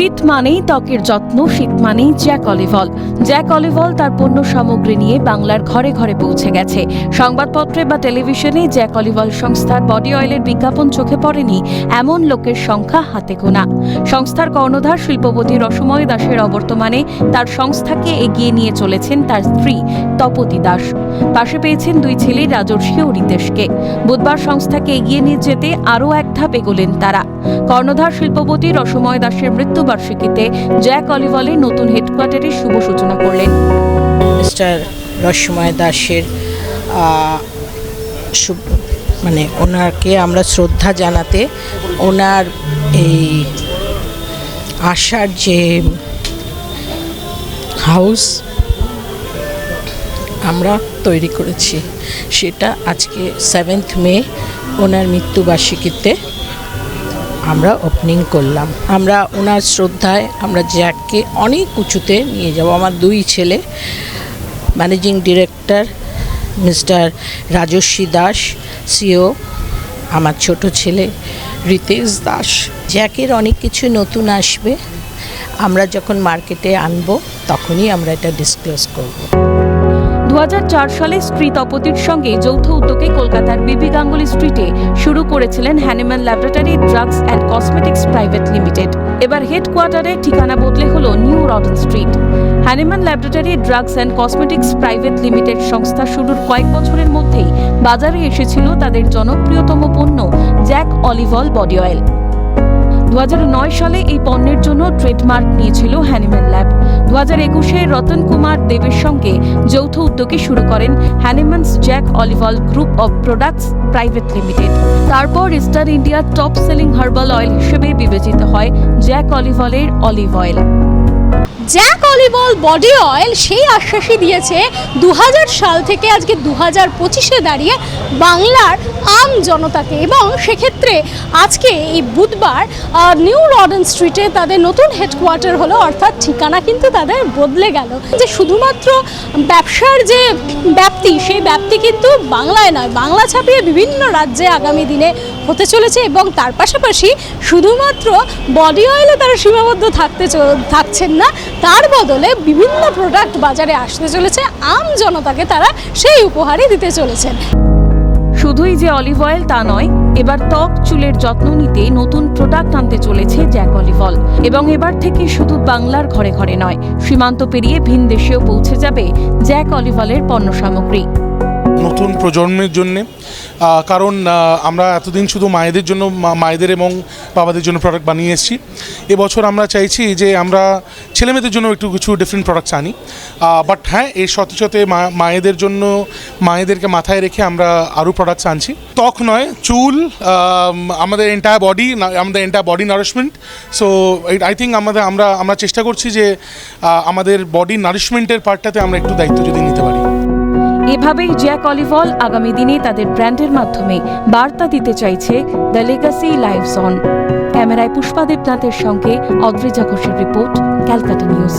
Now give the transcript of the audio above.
শীত মানেই ত্বকের যত্ন, শীত মানেই জ্যাক অলিভল। জ্যাক অলিভল তার পণ্য সামগ্রী নিয়ে বাংলার ঘরে ঘরে পৌঁছে গেছে। সংবাদপত্রে বা টেলিভিশনে জ্যাক অলিভল সংস্থার বডি অয়েলের বিজ্ঞাপন চোখে পড়েনি এমন লোকের সংখ্যা হাতে গোনা। সংস্থার কর্ণধার শিল্পপতি রসময় দাসের অবর্তমানে তার সংস্থাকে এগিয়ে নিয়ে চলেছেন তার স্ত্রী তপতী দাস। পাশে পেয়েছেন দুই ছেলে রাজর্ষি ও রিতেশকে। বুধবার সংস্থাকে এগিয়ে নিয়ে যেতে আরও এক ধাপ এগোলেন তারা। কর্ণধার শিল্পপতি রসময় দাসের মৃত্যুবার্ষিকীতে জ্যাক অলিভলের নতুন হেডকোয়ার্টারের শুভ সূচনা করলেন। মিস্টার রসময় দাসের ওনাকে আমরা শ্রদ্ধা জানাতে ওনার এই আশার যে হাউস আমরা তৈরি করেছি, সেটা আজকে 7th মে ওনার মৃত্যুবার্ষিকীতে আমরা ওপেনিং করলাম। আমরা ওনার শ্রদ্ধায় আমরা জ্যাককে অনেক উঁচুতে নিয়ে যাব। আমার দুই ছেলে, ম্যানেজিং ডিরেক্টর মিস্টার রাজর্ষি দাস, সিও, আমার ছোট ছেলে রিতেশ দাস। জ্যাকের অনেক কিছু নতুন আসবে, আমরা যখন মার্কেটে আনবো তখনই আমরা এটা ডিসক্লোজ করব। 2004 সালে স্ত্রী তপতির সঙ্গে যৌথ উদ্যোগে কলকাতার বিবি গাঙ্গুলি স্ট্রিটে শুরু করেছিলেন Hahnemann laboratory drugs and cosmetics private limited. এবার হেডকোয়ার্টারের ঠিকানা বদলে হলো new Rawdon street. Hahnemann laboratory drugs and cosmetics private limited সংস্থা শুরুর কয়েক বছরের মধ্যেই বাজারে এসেছিল তাদের জনপ্রিয়তম পণ্য জ্যাক অলিভল বডি অয়েল। 2009 সালে এই পণ্যের জন্য ট্রেডমার্ক নিয়েছিল হ্যানিম্যান ল্যাব। 2021-এ রতন কুমার দেবের সঙ্গে যৌথ উদ্যোগে শুরু করেন Hahnemann's Jack Olivol group of products private limited. তারপর স্টার ইন্ডিয়ার টপ সেলিং হার্বাল অয়েল হিসেবে বিবেচিত হয় জ্যাক অলিভলের olive oil. Jack Olivol body oil সেই আশ্বাসই দিয়েছে 2000 সাল থেকে আজকে 2025-এ দাঁড়িয়ে বাংলার আম জনতাকে, এবং সেক্ষেত্রে আজকে এই বুধবার নিউ রডন স্ট্রিটে তাদের নতুন হেডকোয়ার্টার হলো, অর্থাৎ ঠিকানা কিন্তু তাদের বদলে গেল। যে শুধুমাত্র ব্যবসার যে ব্যাপ্তি, সেই ব্যাপ্তি কিন্তু বাংলায় নয়, বাংলা ছাপিয়ে বিভিন্ন রাজ্যে আগামী দিনে হতে চলেছে। এবং তার পাশাপাশি শুধুমাত্র বডি অয়েলে তারা সীমাবদ্ধ থাকছেন না, তার বদলে বিভিন্ন প্রোডাক্ট বাজারে আসতে চলেছে, আম জনতাকে তারা সেই উপহারই দিতে চলেছেন। শুধুই যে অলিভ অয়েল তা নয়, এবার ত্বক চুলের যত্ন নিতে নতুন প্রোডাক্ট আনতে চলেছে জ্যাক অলিভল। এবং এবার থেকে শুধু বাংলার ঘরে ঘরে নয়, সীমান্ত পেরিয়ে ভিন দেশেও পৌঁছে যাবে জ্যাক অলিভলের পণ্য সামগ্রী। নতুন প্রজন্মের জন্যে, কারণ আমরা এতদিন শুধু মায়েদের জন্য, মায়েদের এবং বাবাদের জন্য প্রোডাক্ট বানিয়ে এসেছি। এবছর আমরা চাইছি যে আমরা ছেলেমেয়েদের জন্য একটু কিছু ডিফারেন্ট প্রোডাক্টস আনি। বাট হ্যাঁ, এর সাথে সাথে মায়েদের জন্য, মায়েদেরকে মাথায় রেখে আমরা আরও প্রোডাক্টস আনছি। ত্বক নয়, চুল, আমাদের entire body nourishment. So I think আমরা চেষ্টা করছি যে আমাদের বডি নারিশমেন্টের পার্টটাতে আমরা একটু দায়িত্ব যদি নিতে পারি। এভাবেই জ্যাক অলিভল আগামী দিনে তাদের ব্র্যান্ডের মাধ্যমে বার্তা দিতে চাইছে দ্য লেগাসি লাইভস অন। ক্যামেরায় পুষ্পা দেবনাথের সঙ্গে অদ্রিজা ঘোষের রিপোর্ট, ক্যালকাটা নিউজ।